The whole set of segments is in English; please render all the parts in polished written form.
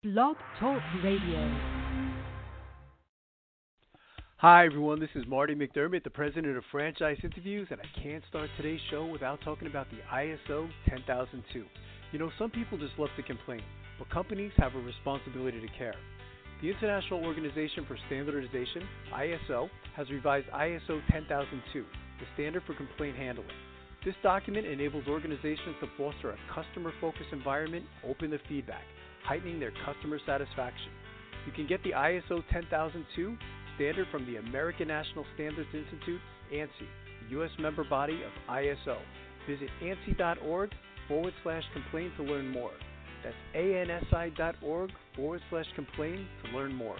Blog Talk Radio. Hi, everyone. This is Marty McDermott, the president of Franchise Interviews, and I can't start today's show without talking about the ISO 10002. You know, some people just love to complain, but companies have a responsibility to care. The International Organization for Standardization, ISO, has revised ISO 10002, the standard for complaint handling. This document enables organizations to foster a customer-focused environment open to feedback, heightening their customer satisfaction. You can get the ISO 10002 standard from the American National Standards Institute, ANSI, the U.S. member body of ISO. Visit ANSI.org/complain to learn more. That's ANSI.org/complain to learn more.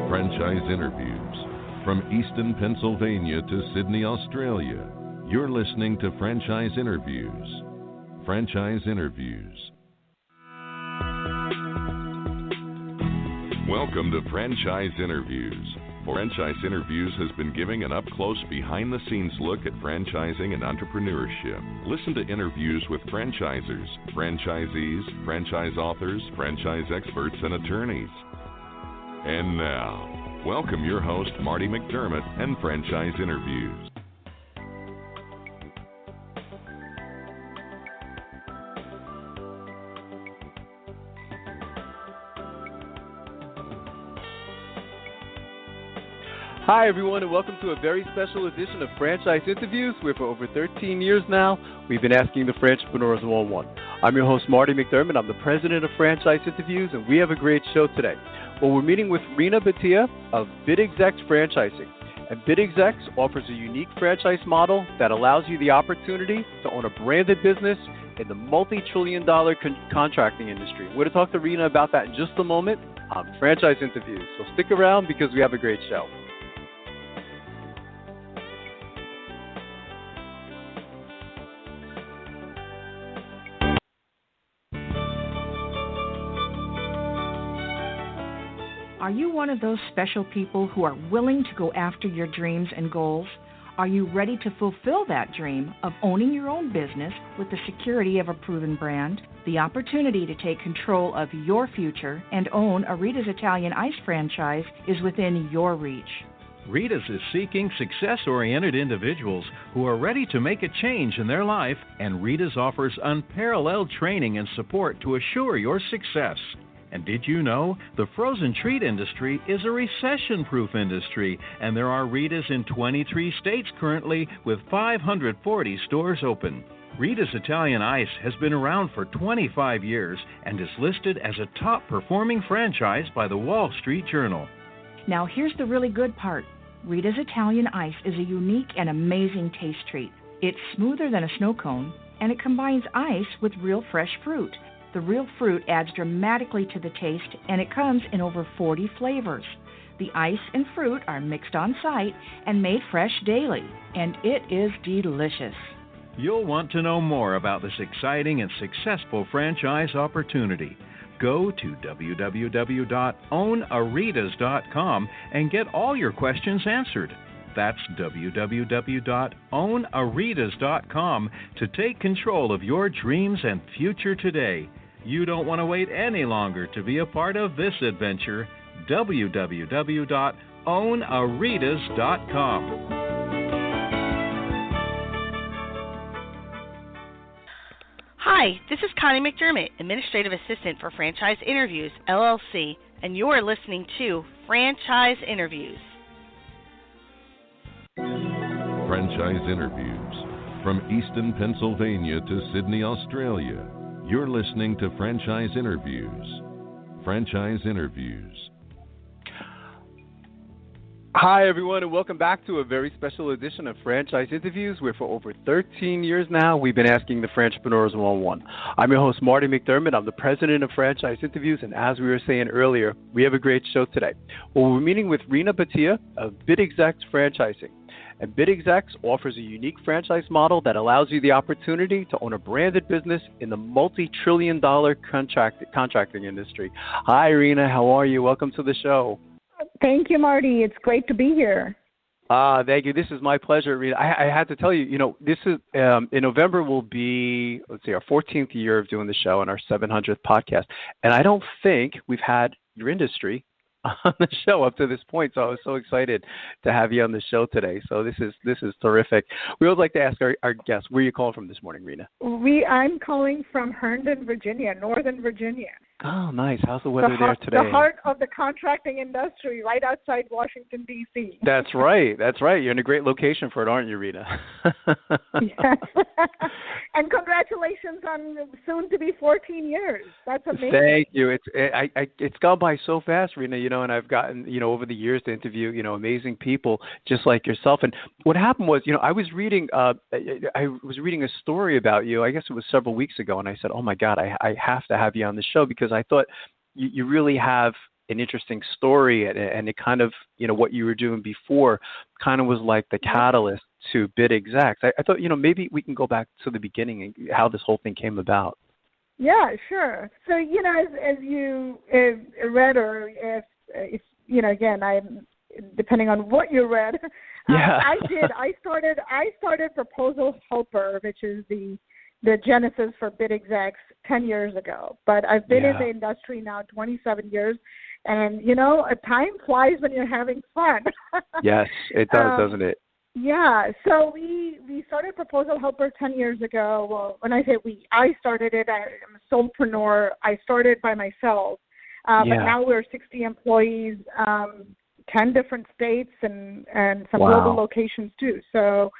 Franchise Interviews. From Easton, Pennsylvania to Sydney, Australia, you're listening to Franchise Interviews. Franchise Interviews. Welcome to Franchise Interviews. Franchise Interviews has been giving an up-close, behind-the-scenes look at franchising and entrepreneurship. Listen to interviews with franchisers, franchisees, franchise authors, franchise experts, and attorneys. And now, welcome your host, Marty McDermott, and Franchise Interviews. Hi, everyone, and welcome to a very special edition of Franchise Interviews, where for over 13 years now, we've been asking the Franchipreneurs one-on-one. I'm your host, Marty McDermott. I'm the president of Franchise Interviews, and we have a great show today. Well, we're meeting with Reena Bhatia of BidExecs Franchising. And BidExecs offers a unique franchise model that allows you the opportunity to own a branded business in the multi-trillion-dollar contracting industry. We're going to talk to Reena about that in just a moment on Franchise Interviews. So stick around because we have a great show. Are you one of those special people who are willing to go after your dreams and goals? Are you ready to fulfill that dream of owning your own business with the security of a proven brand? The opportunity to take control of your future and own a Rita's Italian Ice franchise is within your reach. Rita's is seeking success-oriented individuals who are ready to make a change in their life, and Rita's offers unparalleled training and support to assure your success. And did you know the frozen treat industry is a recession-proof industry, and there are Rita's in 23 states currently with 540 stores open. Rita's Italian Ice has been around for 25 years and is listed as a top-performing franchise by the Wall Street Journal. Now here's the really good part. Rita's Italian Ice is a unique and amazing taste treat. It's smoother than a snow cone, and it combines ice with real fresh fruit. The real fruit adds dramatically to the taste, and it comes in over 40 flavors. The ice and fruit are mixed on site and made fresh daily, and it is delicious. You'll want to know more about this exciting and successful franchise opportunity. Go to www.ownaritas.com and get all your questions answered. That's www.ownaritas.com to take control of your dreams and future today. You don't want to wait any longer to be a part of this adventure. www.ownaritas.com. Hi, this is Connie McDermott, Administrative Assistant for Franchise Interviews, LLC, and you're listening to Franchise Interviews. Franchise Interviews. From Easton, Pennsylvania to Sydney, Australia, you're listening to Franchise Interviews. Franchise Interviews. Hi, everyone, and welcome back to a very special edition of Franchise Interviews, where for over 13 years now, we've been asking the Franchipreneurs one-on-one. I'm your host, Marty McDermott. I'm the president of Franchise Interviews, and as we were saying earlier, we have a great show today. Well, we're meeting with Reena Bhatia of BidExecs Franchising. And BidExecs offers a unique franchise model that allows you the opportunity to own a branded business in the multi-trillion-dollar contracting industry. Hi, Reena. How are you? Welcome to the show. Thank you, Marty. It's great to be here. Thank you. This is my pleasure, Reena. I had to tell you, this is in November will be, let's see, our 14th year of doing the show and our 700th podcast. And I don't think we've had your industry on the show up to this point. So I was so excited to have you on the show today. So this is terrific. We would like to ask our guests, where are you calling from this morning, Reena? I'm calling from Herndon, Virginia, Northern Virginia. Oh, nice. How's the weather there today? The heart of the contracting industry, right outside Washington, D.C. That's right. You're in a great location for it, aren't you, Reena? Yes. And congratulations on soon to be 14 years. That's amazing. Thank you. It's gone by so fast, Reena, and I've gotten, over the years to interview, amazing people just like yourself. And what happened was, I was reading a story about you. I guess it was several weeks ago, and I said, oh my God, I have to have you on the show because I thought you really have an interesting story, and it kind of, what you were doing before kind of was like the catalyst to BidExecs. I thought, maybe we can go back to the beginning and how this whole thing came about. Yeah, sure. So, as you read, or if again, I'm depending on what you read, I did. I started Proposal Helper, which is the genesis for BidExecs 10 years ago. But I've been in the industry now 27 years. And, time flies when you're having fun. Yes, it does, doesn't it? Yeah. So we started Proposal Helper 10 years ago. Well, when I say I started it. I'm a solopreneur. I started by myself. But now we're 60 employees, 10 different states, and some global locations too. So,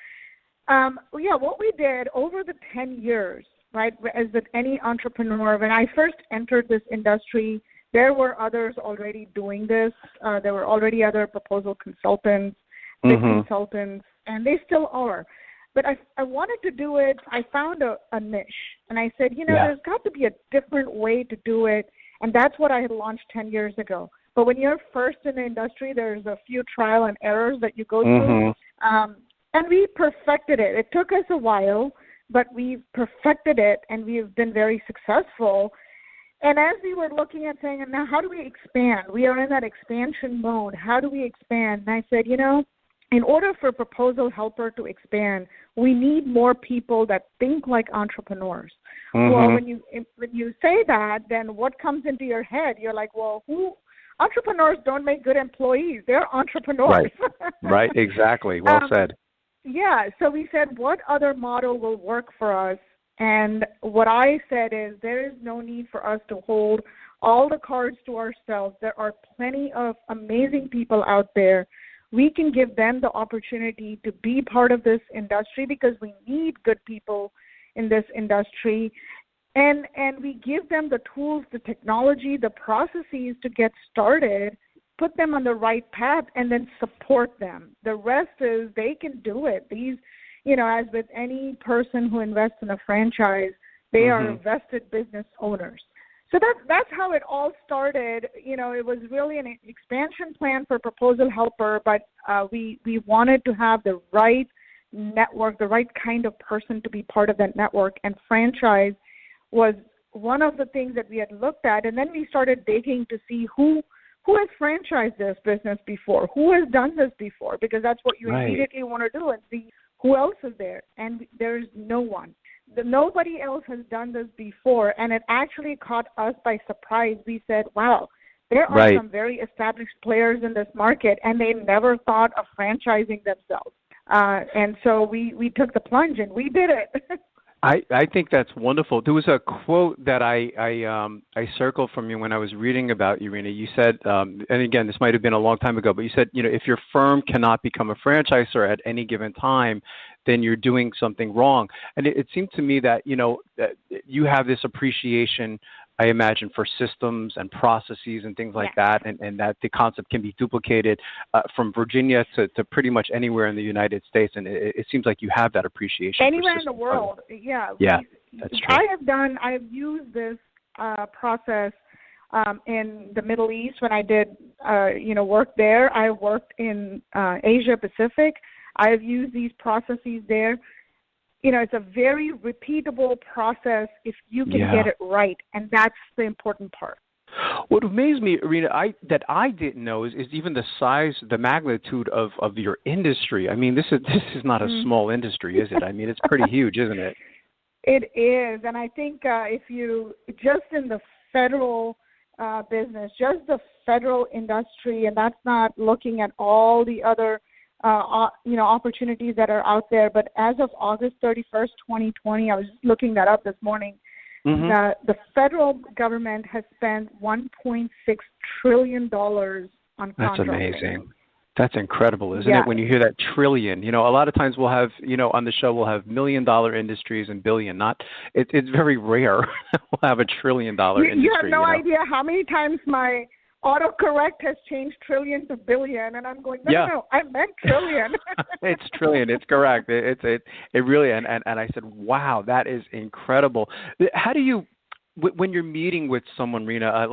what we did over the 10 years, right, as with any entrepreneur, when I first entered this industry, there were others already doing this. There were already other proposal consultants, big consultants, and they still are. But I wanted to do it. I found a niche, and I said, there's got to be a different way to do it, and that's what I had launched 10 years ago. But when you're first in the industry, there's a few trial and errors that you go through. And we perfected it. It took us a while, but we've perfected it, and we've been very successful. And as we were looking at saying, now how do we expand? We are in that expansion mode. How do we expand? And I said, in order for Proposal Helper to expand, we need more people that think like entrepreneurs. Well, when you say that, then what comes into your head? You're like, well, entrepreneurs don't make good employees. They're entrepreneurs. Right, exactly. Well said. Yeah, so we said, what other model will work for us? And what I said is there is no need for us to hold all the cards to ourselves. There are plenty of amazing people out there. We can give them the opportunity to be part of this industry because we need good people in this industry. And we give them the tools, the technology, the processes to get started, put them on the right path, and then support them. The rest is they can do it. These, as with any person who invests in a franchise, they are vested business owners. So that's how it all started. It was really an expansion plan for Proposal Helper, but we wanted to have the right network, the right kind of person to be part of that network, and franchise was one of the things that we had looked at. And then we started digging to see who has franchised this business before, who has done this before, because that's what you immediately want to do and see who else is there. And there's no one. Nobody else has done this before, and it actually caught us by surprise. We said, wow, there are some very established players in this market, and they never thought of franchising themselves. And so we took the plunge, and we did it. I think that's wonderful. There was a quote that I circled from you when I was reading about you, Reena. You said, and again, this might have been a long time ago, but you said, if your firm cannot become a franchisor at any given time, then you're doing something wrong. And it seemed to me that, that you have this appreciation, I imagine, for systems and processes and things like that, and that the concept can be duplicated from Virginia to pretty much anywhere in the United States. And it seems like you have that appreciation. Anywhere in the world, that's true. I have used this process in the Middle East when I did, work there. I worked in Asia Pacific. I have used these processes there. It's a very repeatable process if you can get it right, and that's the important part. What amazed me, Reena, that I didn't know is even the size, the magnitude of your industry. I mean, this is not a small industry, is it? I mean, it's pretty huge, isn't it? It is, and I think if you just in the federal business, just the federal industry, and that's not looking at all the other opportunities that are out there. But as of August 31st, 2020, I was just looking that up this morning. The federal government has spent $1.6 trillion on contracting. That's amazing. That's incredible, isn't it? When you hear that trillion, a lot of times we'll have, on the show we'll have $1 million industries and billion. It's very rare we'll have $1 trillion industry. You have no idea how many times my autocorrect has changed trillion to billion, and I'm going, no, I meant trillion. It's trillion. It's correct. It really, and I said, wow, that is incredible. How do you, when you're meeting with someone, Reena,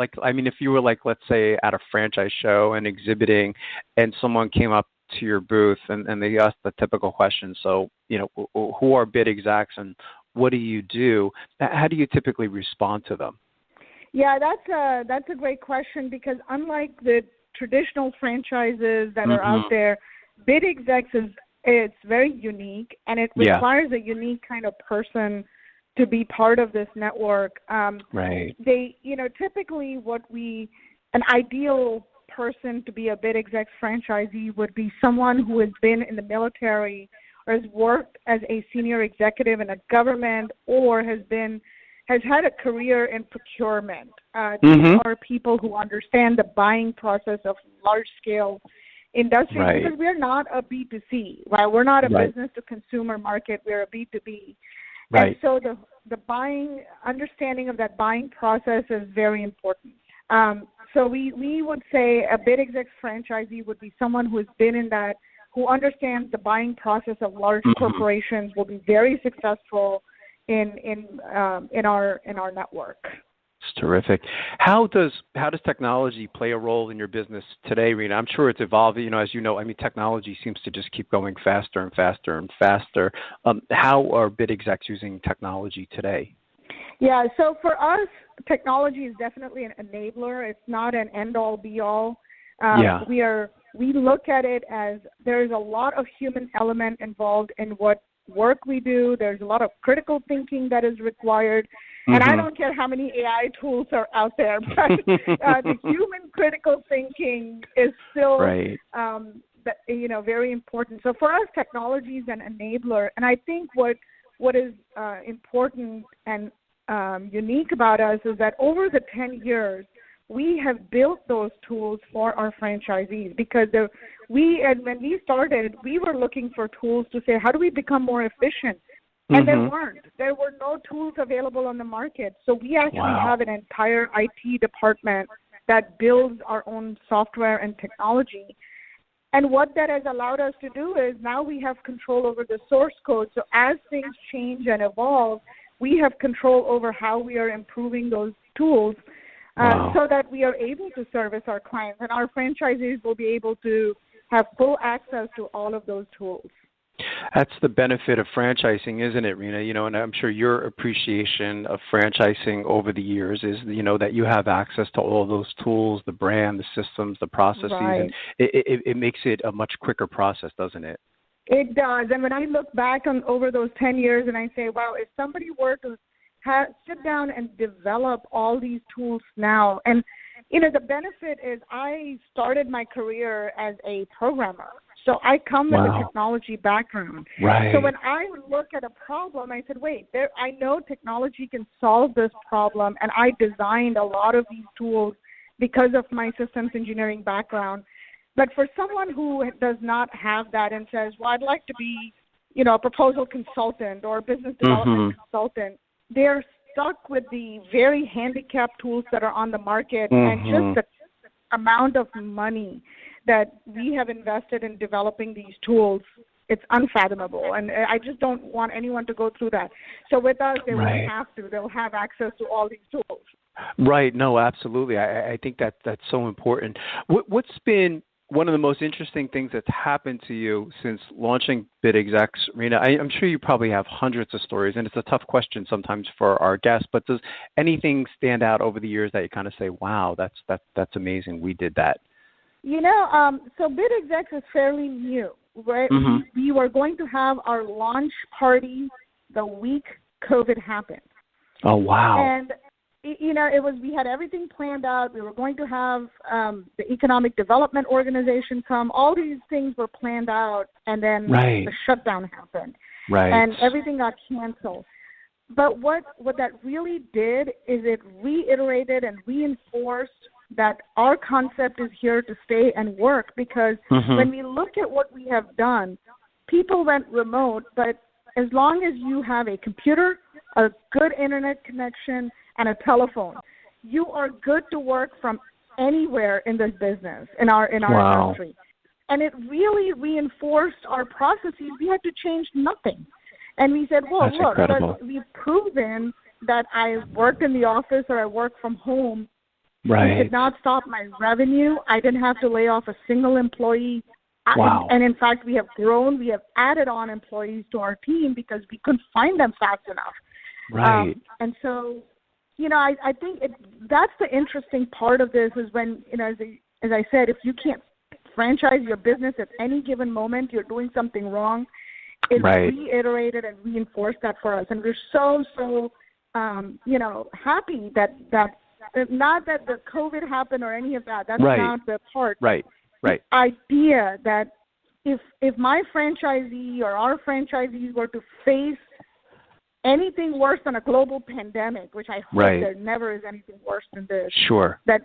if you were let's say at a franchise show and exhibiting, and someone came up to your booth and they asked the typical question, so, who are BidExecs and what do you do? How do you typically respond to them? Yeah, that's a great question, because unlike the traditional franchises that are out there, BidExecs it's very unique, and it requires a unique kind of person to be part of this network. Right. They, typically an ideal person to be a BidExecs franchisee would be someone who has been in the military or has worked as a senior executive in a government or has had a career in procurement. These are people who understand the buying process of large-scale industries, because we're not a B2C, right? We're not a business-to-consumer market. We're a B2B. Right. And so the understanding of that buying process is very important. So we would say a BidExecs franchisee would be someone who has been in that, who understands the buying process of large corporations, will be very successful in our network. It's terrific. How does technology play a role in your business today, Reena? I'm sure it's evolving. As you know, technology seems to just keep going faster and faster and faster. How are BidExecs using technology today? Yeah, so for us, technology is definitely an enabler. It's not an end-all, be-all. We look at it as there's a lot of human element involved in what work we do. There's a lot of critical thinking that is required. And I don't care how many AI tools are out there, but the human critical thinking is still very important. So for us, technology is an enabler. And I think what is important and unique about us is that over the 10 years, we have built those tools for our franchisees, because when we started, we were looking for tools to say, how do we become more efficient? And there weren't. There were no tools available on the market. So we actually have an entire IT department that builds our own software and technology. And what that has allowed us to do is now we have control over the source code. So as things change and evolve, we have control over how we are improving those tools so that we are able to service our clients. And our franchisees will be able to have full access to all of those tools. That's the benefit of franchising, isn't it, Reena? And I'm sure your appreciation of franchising over the years is, that you have access to all those tools, the brand, the systems, the processes. Right. And it makes it a much quicker process, doesn't it? It does. And when I look back over those 10 years and I say, wow, if somebody were to sit down and develop all these tools now, and, the benefit is I started my career as a programmer. So I come with a technology background. Right. So when I look at a problem, I said, wait, I know technology can solve this problem, and I designed a lot of these tools because of my systems engineering background. But for someone who does not have that and says, well, I'd like to be, a proposal consultant or a business development consultant, they're stuck with the very handicapped tools that are on the market, and just the amount of money that we have invested in developing these tools, it's unfathomable. And I just don't want anyone to go through that. So with us, they won't have to. They'll have access to all these tools. Right. No, absolutely. I think that's so important. What's been one of the most interesting things that's happened to you since launching BidExecs, Reena, I'm sure you probably have hundreds of stories, and it's a tough question sometimes for our guests, but does anything stand out over the years that you kind of say, wow, that's amazing, we did that? So BidExecs is fairly new, right? Mm-hmm. We were going to have our launch party the week COVID happened. Oh, wow. And we had everything planned out. We were going to have the Economic Development Organization come. All these things were planned out, and then the shutdown happened. Right. And everything got canceled. But what that really did is it reiterated and reinforced that our concept is here to stay and work, because when we look at what we have done, people went remote, but as long as you have a computer, a good internet connection, and a telephone, you are good to work from anywhere in this business, in our industry. And it really reinforced our processes. We had to change nothing. And we said, well, That's incredible. But we've proven that I worked in the office or I work from home. Right. It did not stop my revenue. I didn't have to lay off a single employee. Wow. And in fact, we have grown. We have added on employees to our team because we couldn't find them fast enough. Right. And so, I think that's the interesting part of this is when, as I said, if you can't franchise your business at any given moment, you're doing something wrong. It reiterated and reinforced that for us. And we're so happy that not that the COVID happened or any of that. That's not the part. Right. The idea that if my franchisee or our franchisees were to face anything worse than a global pandemic, which I hope there never is anything worse than this. Sure. That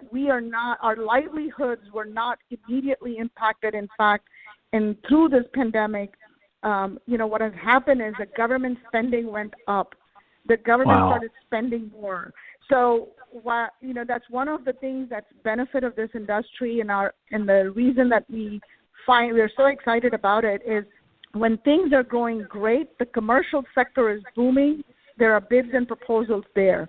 our livelihoods were not immediately impacted. In fact, and through this pandemic, what has happened is the government spending went up. The government started spending more. So, that's one of the things that's benefit of this industry, and the reason that we're so excited about it is when things are going great, the commercial sector is booming. There are bids and proposals there.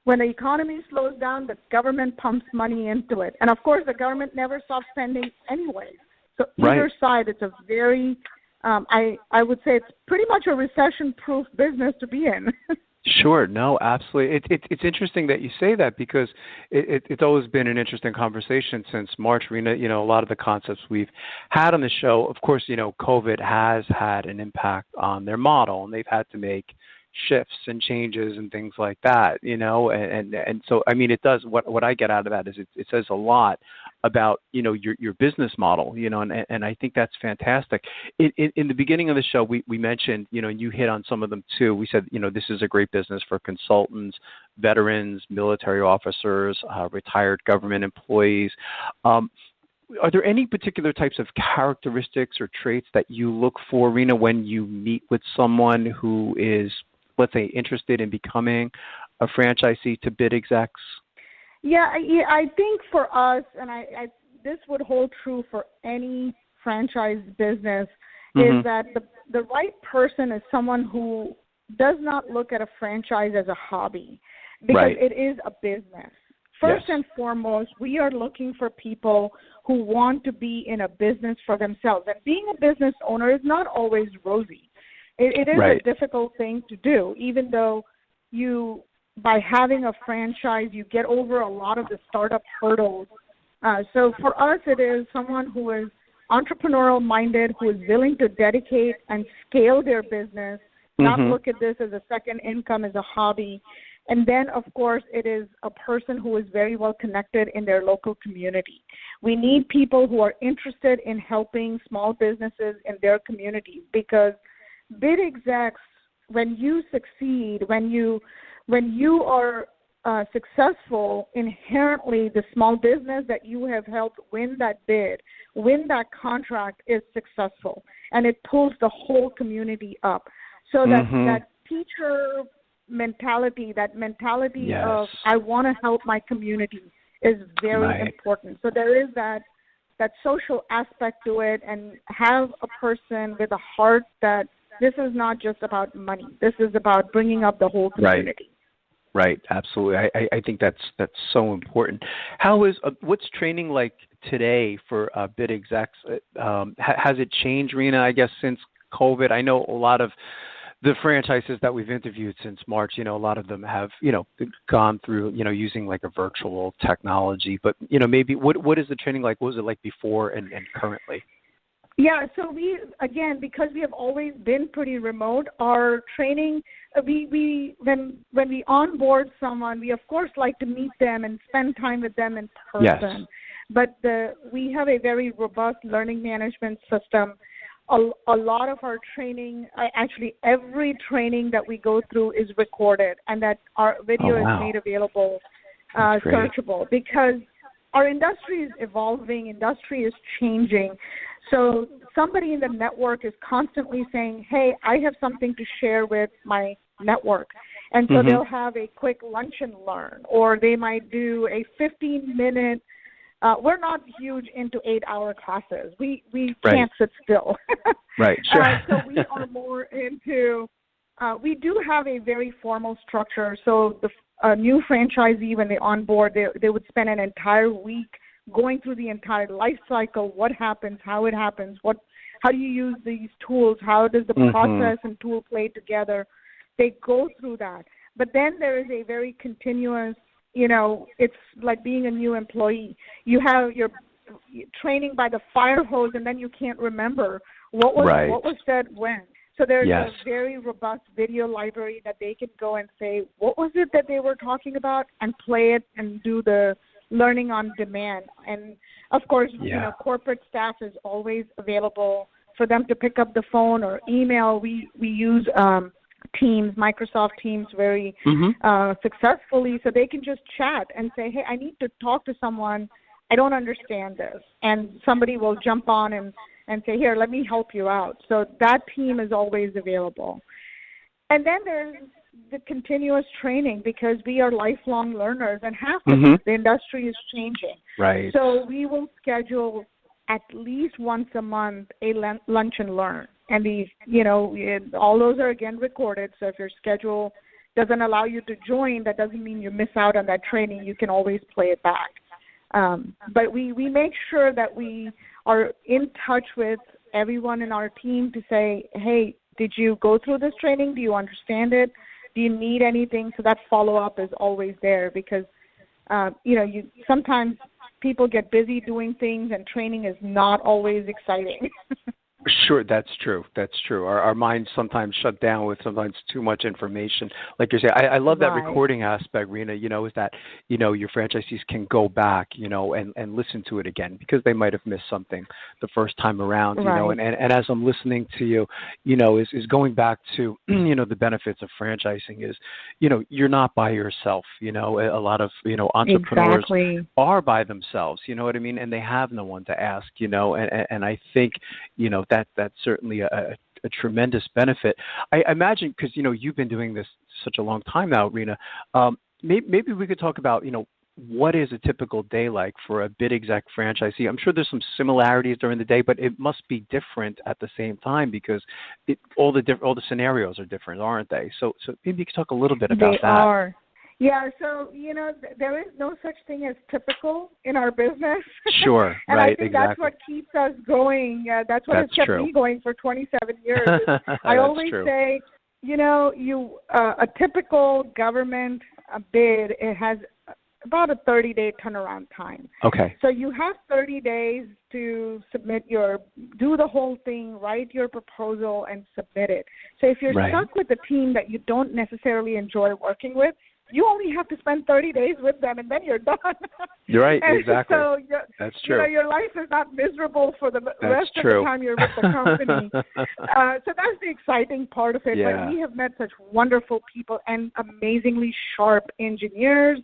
When the economy slows down, the government pumps money into it. And, of course, the government never stops spending anyway. So either side, it's a very, I would say it's pretty much a recession-proof business to be in. Sure. No, absolutely. It's interesting that you say that because it's always been an interesting conversation since March, Reena. A lot of the concepts we've had on the show, of course, COVID has had an impact on their model, and they've had to make shifts and changes and things like that, and so, I mean, it does, what I get out of that is it says a lot about, your business model, and I think that's fantastic. In the beginning of the show, we mentioned, and you hit on some of them too. We said, this is a great business for consultants, veterans, military officers, retired government employees. Are there any particular types of characteristics or traits that you look for, Reena, when you meet with someone who is, let's say, interested in becoming a franchisee to BidExecs? Yeah, I think for us, and I this would hold true for any franchise business, is that the right person is someone who does not look at a franchise as a hobby, because it is a business. First and foremost, we are looking for people who want to be in a business for themselves. And being a business owner is not always rosy. It is a difficult thing to do, even though by having a franchise, you get over a lot of the startup hurdles. So for us, it is someone who is entrepreneurial-minded, who is willing to dedicate and scale their business, not look at this as a second income, as a hobby. And then, of course, it is a person who is very well connected in their local community. We need people who are interested in helping small businesses in their communities, because BidExecs, when you succeed, when you are successful, inherently the small business that you have helped win that bid, win that contract, is successful, and it pulls the whole community up. So that teacher mentality, of I want to help my community, is very important. So there is that social aspect to it, and have a person with a heart that this is not just about money. This is about bringing up the whole community. Right. Absolutely. I think that's so important. What's training like today for BidExecs? Has it changed, Reena, I guess, since COVID? I know a lot of the franchises that we've interviewed since March, a lot of them have, gone through, using like a virtual technology. But, maybe what is the training like? What was it like before and currently? Yeah, so because we have always been pretty remote, our training, when we onboard someone, we of course like to meet them and spend time with them in person. Yes. But we have a very robust learning management system. A lot of our training, actually every training that we go through is recorded, and that our video is made available, searchable, because our industry is evolving, industry is changing. So somebody in the network is constantly saying, hey, I have something to share with my network. And so they'll have a quick lunch and learn, or they might do a 15-minute. We're not huge into 8-hour classes. We can't sit still. Right, sure. So we are more into, we do have a very formal structure. So the new franchisee, when they onboard, they would spend an entire week going through the entire life cycle, what happens, how it happens, how do you use these tools, how does the process and tool play together. They go through that. But then there is a very continuous, it's like being a new employee. You have your training by the fire hose, and then you can't remember what was said when. So there's a very robust video library that they can go and say, what was it that they were talking about, and play it and do the learning on demand. And of course, corporate staff is always available for them to pick up the phone or email. We use Teams, Microsoft Teams, very successfully, so they can just chat and say, hey, I need to talk to someone. I don't understand this. And somebody will jump on and say, here, let me help you out. So that team is always available. And then there's the continuous training, because we are lifelong learners, and half of the industry is changing. Right. So we will schedule at least once a month a lunch and learn. And these, all those are, again, recorded. So if your schedule doesn't allow you to join, that doesn't mean you miss out on that training. You can always play it back. But we make sure that we are in touch with everyone in our team to say, hey, did you go through this training? Do you understand it? Do you need anything? So that follow-up is always there, because, sometimes people get busy doing things, and training is not always exciting. Sure, that's true. That's true. Our minds sometimes shut down with sometimes too much information. Like you're saying, I love that recording aspect, Reena, is that, your franchisees can go back, and listen to it again, because they might have missed something the first time around, and as I'm listening to you, is going back to, the benefits of franchising is, you're not by yourself, a lot of, entrepreneurs are by themselves, you know what I mean? And they have no one to ask, and I think, that's certainly a tremendous benefit. I imagine, because, you've been doing this such a long time now, Reena, maybe we could talk about, what is a typical day like for a BidExec franchisee? I'm sure there's some similarities during the day, but it must be different at the same time, because all the scenarios are different, aren't they? So maybe you could talk a little bit about that. They are. Yeah, so, there is no such thing as typical in our business. Sure, and right, I think exactly. That's what keeps us going. That's what has kept me going for 27 years. I always say, a typical government bid, it has about a 30-day turnaround time. Okay. So you have 30 days to do the whole thing, write your proposal, and submit it. So if you're stuck with a team that you don't necessarily enjoy working with, you only have to spend 30 days with them, and then you're done. You're right, exactly. So that's true. Your life is not miserable for the rest of the time you're with the company. So that's the exciting part of it. Yeah. But we have met such wonderful people and amazingly sharp engineers,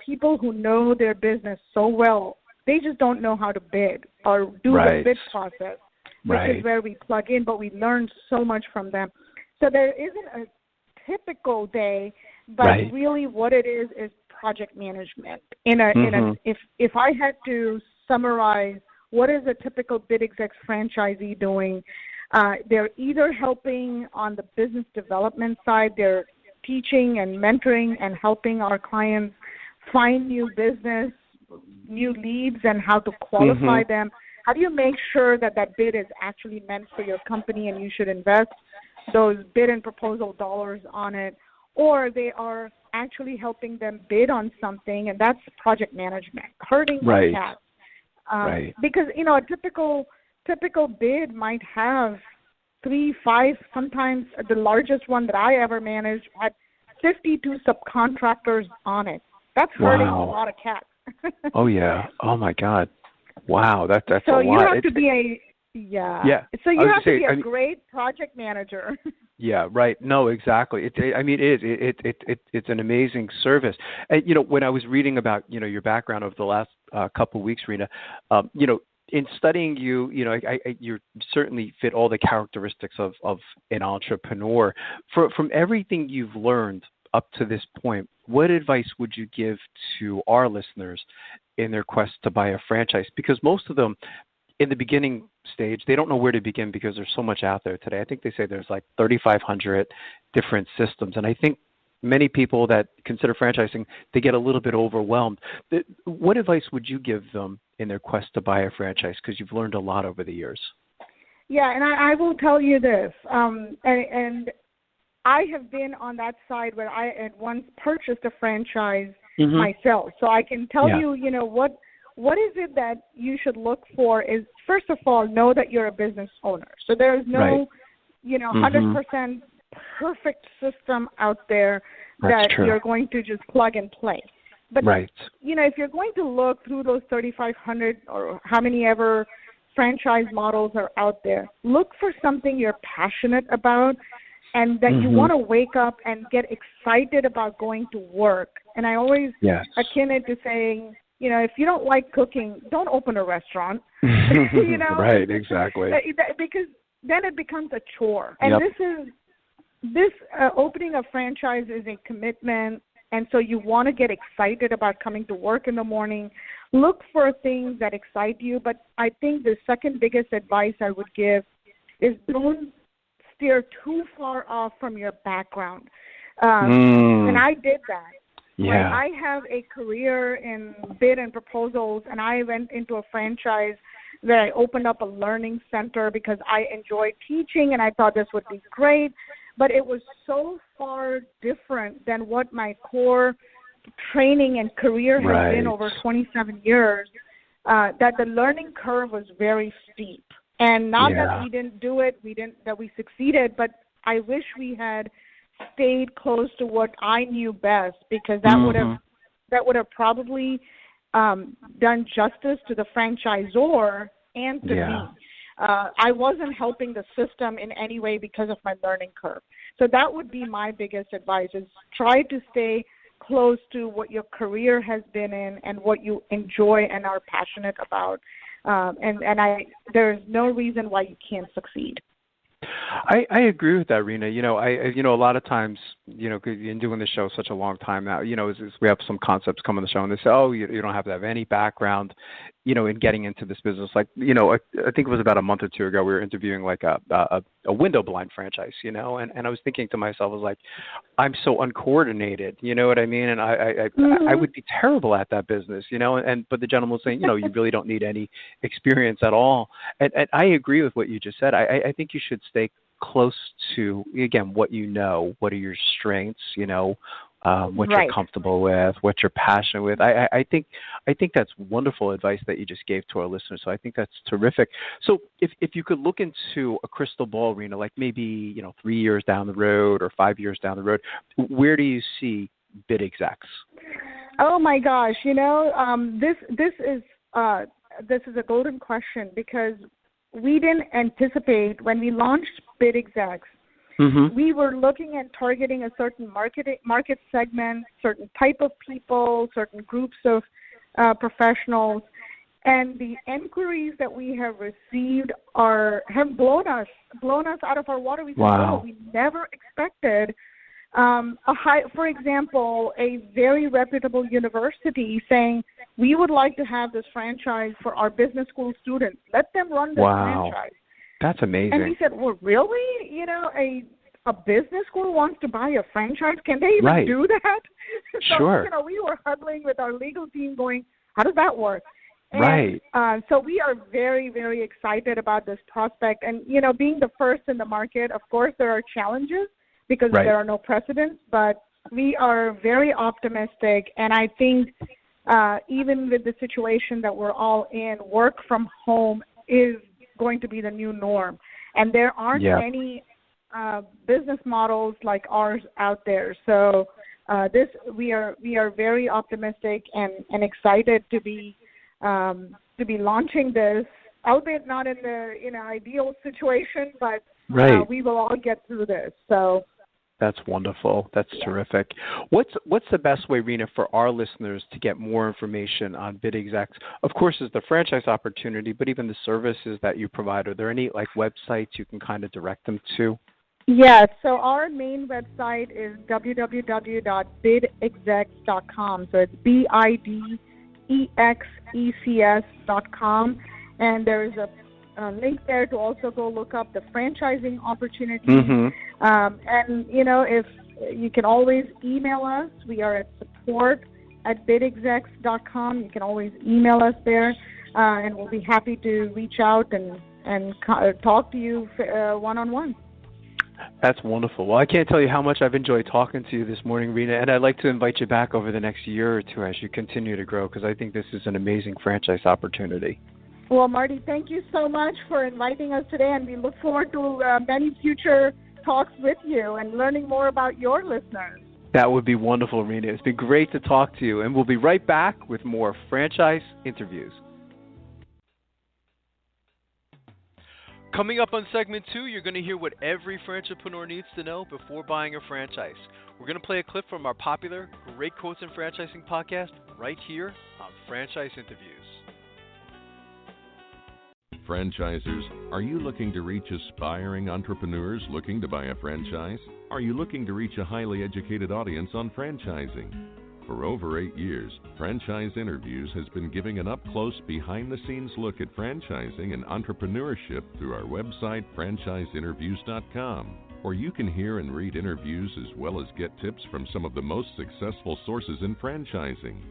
people who know their business so well. They just don't know how to bid or do the bid process, which is where we plug in, but we learn so much from them. So there isn't a typical day, but really what it is project management. If I had to summarize what is a typical BidExecs franchisee doing, they're either helping on the business development side, they're teaching and mentoring and helping our clients find new business, new leads and how to qualify them? How do you make sure that that bid is actually meant for your company and you should invest those bid and proposal dollars on it, or they are actually helping them bid on something, and that's project management, herding the cats. Because, a typical bid might have 3, 5, sometimes the largest one that I ever managed had 52 subcontractors on it. That's herding a lot of cats. Oh, yeah. Oh, my God. Wow, that's so a lot. So you have to be So you have to be a great project manager. Yeah, right. No, exactly. It's an amazing service. And when I was reading about your background over the last couple of weeks, Reena, in studying you, you certainly fit all the characteristics of an entrepreneur. From everything you've learned up to this point, what advice would you give to our listeners in their quest to buy a franchise? Because most of them, in the beginning stage, they don't know where to begin because there's so much out there today. I think they say there's like 3,500 different systems. And I think many people that consider franchising, they get a little bit overwhelmed. What advice would you give them in their quest to buy a franchise? Because you've learned a lot over the years. Yeah, and I will tell you this, and I have been on that side where I had once purchased a franchise myself. So I can tell you, what is it that you should look for is, first of all, know that you're a business owner. So there's no, 100% perfect system out there that you're going to just plug and play. But, if you're going to look through those 3,500 or how many ever franchise models are out there, look for something you're passionate about and that you want to wake up and get excited about going to work. And I always akin it to saying, if you don't like cooking, don't open a restaurant. Right, exactly. Because then it becomes a chore. And this opening a franchise is a commitment, and so you want to get excited about coming to work in the morning. Look for things that excite you, but I think the second biggest advice I would give is don't steer too far off from your background. And I did that. Yeah. I have a career in bid and proposals, and I went into a franchise where I opened up a learning center because I enjoyed teaching, and I thought this would be great. But it was so far different than what my core training and career has been over 27 years, that the learning curve was very steep. And not that we didn't do it, that we succeeded, but I wish we had stayed close to what I knew best, because that would have probably done justice to the franchisor and to me. I wasn't helping the system in any way because of my learning curve. So that would be my biggest advice, is try to stay close to what your career has been in and what you enjoy and are passionate about. There's no reason why you can't succeed. I agree with that, Reena. A lot of times, in doing the show such a long time now, we have some concepts come on the show and they say, oh, you don't have to have any background, in getting into this business. Like, I think it was about a month or two ago, we were interviewing like a window blind franchise, and I was thinking to myself, I was like, I'm so uncoordinated, you know what I mean? And I would be terrible at that business, but the gentleman was saying, you really don't need any experience at all. And I agree with what you just said. I think you should stay close to, again, what what are your strengths, what you're comfortable with, what you're passionate with. I think that's wonderful advice that you just gave to our listeners. So I think that's terrific. So if you could look into a crystal ball, Reena, like maybe 3 years down the road or 5 years down the road, where do you see BidExecs? Oh my gosh, this is a golden question, because we didn't anticipate when we launched BidExecs. We were looking at targeting a certain market segment, certain type of people, certain groups of professionals, and the inquiries that we have received have blown us out of our water. We said, we never expected for example, a very reputable university saying, we would like to have this franchise for our business school students. Let them run this franchise. That's amazing. And we said, well, really? A business school wants to buy a franchise? Can they even do that? So, Sure. We were huddling with our legal team going, How does that work? And, right. So we are very, very excited about this prospect. And, being the first in the market, of course, there are challenges because Right. there are no precedents, but we are very optimistic. And I think even with the situation that we're all in, work from home is going to be the new norm. And there aren't any business models like ours out there. So we are very optimistic and excited to be launching this, albeit not in the ideal situation, but Right. we will all get through this. So That's wonderful. That's terrific. What's the best way, Reena, for our listeners to get more information on BidExecs? Of course, is the franchise opportunity, but even the services that you provide. Are there any websites you can kind of direct them to? yes, so our main website is www.bidexecs.com. So it's BIDEXECS.com, and there's a link there to also go look up the franchising opportunity. Mm-hmm. And, if you can always email us. We are at support@bidexecs.com. You can always email us there, and we'll be happy to reach out and talk to you one-on-one. That's wonderful. Well, I can't tell you how much I've enjoyed talking to you this morning, Reena, and I'd like to invite you back over the next year or two as you continue to grow, because I think this is an amazing franchise opportunity. Well, Marty, thank you so much for inviting us today, and we look forward to many future talks with you and learning more about your listeners. That would be wonderful, Reena. It's been great to talk to you, and we'll be right back with more franchise interviews. Coming up on segment 2, you're going to hear what every franchipreneur needs to know before buying a franchise. We're going to play a clip from our popular Great Quotes in Franchising podcast right here on Franchise Interviews. Franchisers, are you looking to reach aspiring entrepreneurs looking to buy a franchise? Are you looking to reach a highly educated audience on franchising? For over 8 years, Franchise Interviews has been giving an up-close, behind-the-scenes look at franchising and entrepreneurship through our website, franchiseinterviews.com, where you can hear and read interviews as well as get tips from some of the most successful sources in franchising.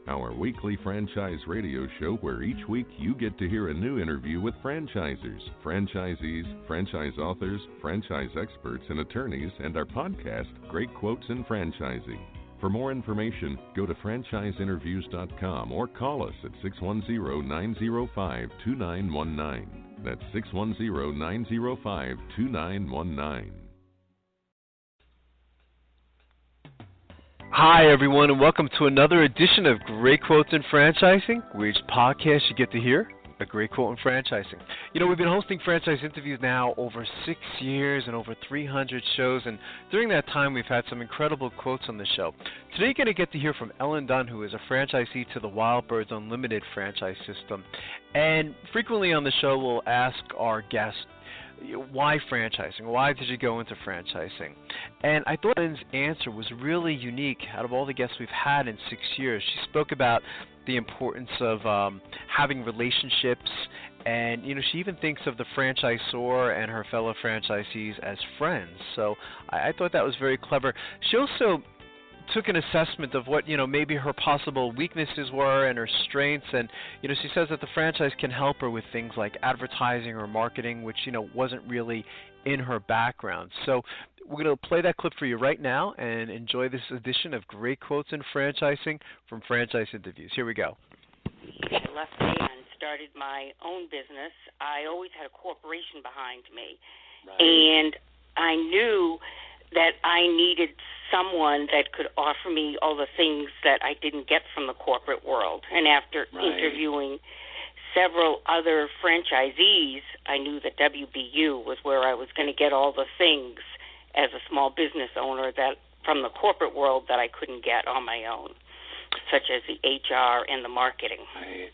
Our weekly franchise radio show where each week you get to hear a new interview with franchisers, franchisees, franchise authors, franchise experts, and attorneys, and our podcast, Great Quotes in Franchising. For more information, go to franchiseinterviews.com or call us at 610-905-2919. That's 610-905-2919. Hi, everyone, and welcome to another edition of Great Quotes in Franchising, where each podcast you get to hear a great quote in franchising. We've been hosting franchise interviews now over 6 years and over 300 shows, and during that time we've had some incredible quotes on the show. Today you're going to get to hear from Ellen Dunn, who is a franchisee to the Wild Birds Unlimited franchise system. And frequently on the show we'll ask our guests, why franchising? Why did you go into franchising? And I thought Ellen's answer was really unique out of all the guests we've had in 6 years. She spoke about the importance of having relationships, and she even thinks of the franchisor and her fellow franchisees as friends. So I thought that was very clever. She also took an assessment of what maybe her possible weaknesses were and her strengths, and she says that the franchise can help her with things like advertising or marketing, which wasn't really in her background. So we're going to play that clip for you right now and enjoy this edition of Great Quotes in Franchising from Franchise Interviews. Here we go. I left and started my own business. I always had a corporation behind me, right. And I knew that I needed someone that could offer me all the things that I didn't get from the corporate world. And after interviewing several other franchisees, I knew that WBU was where I was going to get all the things as a small business owner that from the corporate world that I couldn't get on my own, such as the HR and the marketing. Right.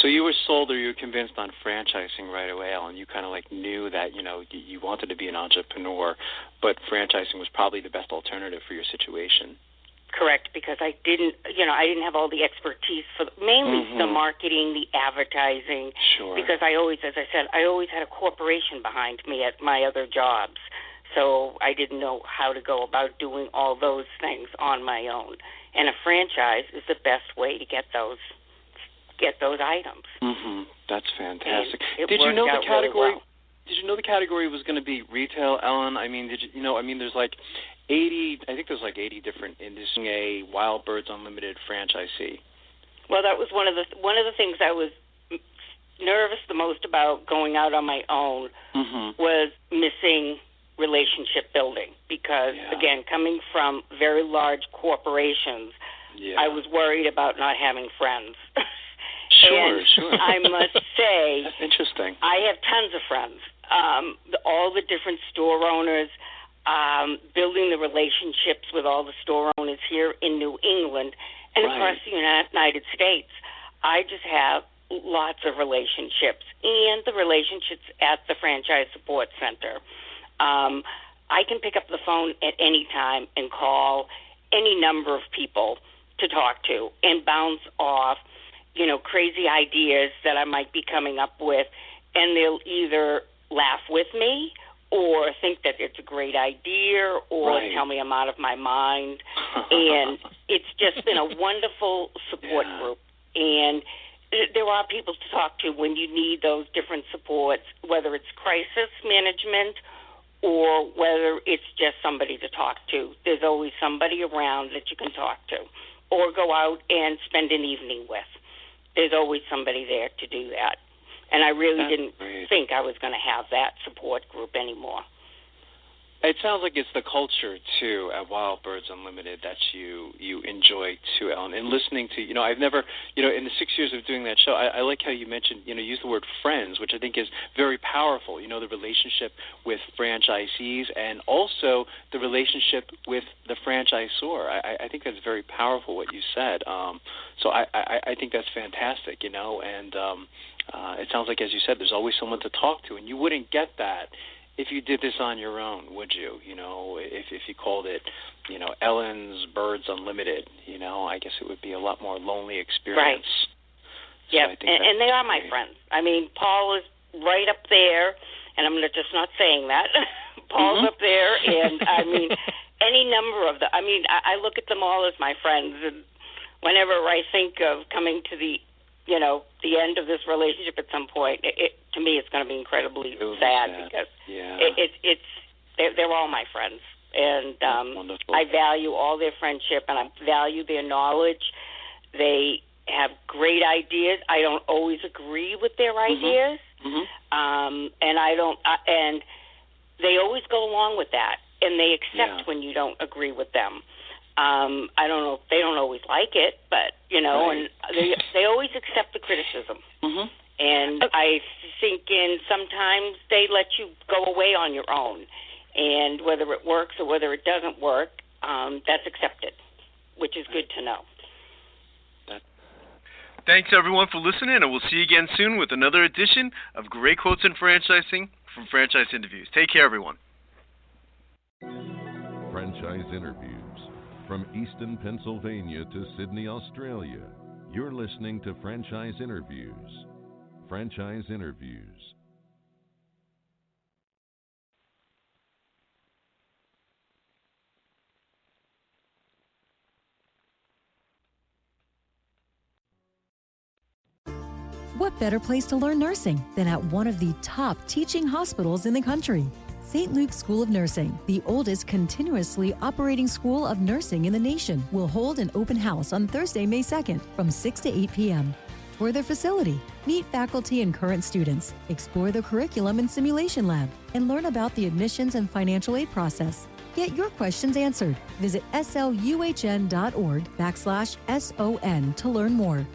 So you were sold, or you were convinced on franchising right away, Ellen. You kind of knew that you wanted to be an entrepreneur, but franchising was probably the best alternative for your situation. Correct, because I didn't have all the expertise for mainly the marketing, the advertising. Sure. Because I always had a corporation behind me at my other jobs, so I didn't know how to go about doing all those things on my own. And a franchise is the best way to get those get those items. That's fantastic. Did you know the category? Really well. Did you know the category was going to be retail, Ellen? I mean, there's like 80. I think there's like 80 different industries. A Wild Birds Unlimited franchisee. Well, that was one of the things I was nervous the most about going out on my own was missing relationship building because, again, coming from very large corporations, I was worried about not having friends. Sure. I must say, that's interesting. I have tons of friends. All the different store owners, building the relationships with all the store owners here in New England and across the United States. I just have lots of relationships, and the relationships at the Franchise Support Center. I can pick up the phone at any time and call any number of people to talk to and bounce off, crazy ideas that I might be coming up with, and they'll either laugh with me or think that it's a great idea or tell me I'm out of my mind. And it's just been a wonderful support group. And there are people to talk to when you need those different supports, whether it's crisis management or whether it's just somebody to talk to. There's always somebody around that you can talk to or go out and spend an evening with. There's always somebody there to do that. And I really didn't think I was going to have that support group anymore. It sounds like it's the culture, too, at Wild Birds Unlimited that you enjoy, too, Ellen. And listening to, I've never, in the 6 years of doing that show, I like how you mentioned, use the word friends, which I think is very powerful, the relationship with franchisees and also the relationship with the franchisor. I think that's very powerful what you said. So I think that's fantastic, and it sounds like, as you said, there's always someone to talk to, and you wouldn't get that if you did this on your own, would you? If you called it, Ellen's Birds Unlimited, I guess it would be a lot more lonely experience. Right. Yeah, and they are my friends. I mean, Paul is right up there, and I'm just not saying that. Paul's up there, and I mean, any number of them. I mean, I look at them all as my friends, and whenever I think of coming to the end of this relationship at some point, to me it's going to be incredibly sad because they're all my friends, and I value all their friendship and I value their knowledge. They have great ideas. I don't always agree with their ideas, and I don't. And they always go along with that, and they accept when you don't agree with them. I don't know. They don't always like it, but and they always accept the criticism. And I think sometimes they let you go away on your own, and whether it works or whether it doesn't work, that's accepted, which is good to know. Thanks everyone for listening, and we'll see you again soon with another edition of Great Quotes in Franchising from Franchise Interviews. Take care, everyone. Franchise Interviews. From Easton, Pennsylvania to Sydney, Australia, you're listening to Franchise Interviews. Franchise Interviews. What better place to learn nursing than at one of the top teaching hospitals in the country? St. Luke's School of Nursing, the oldest continuously operating school of nursing in the nation, will hold an open house on Thursday, May 2nd from 6 to 8 p.m. Tour their facility, meet faculty and current students, explore the curriculum and simulation lab, and learn about the admissions and financial aid process. Get your questions answered. Visit sluhn.org/SON to learn more.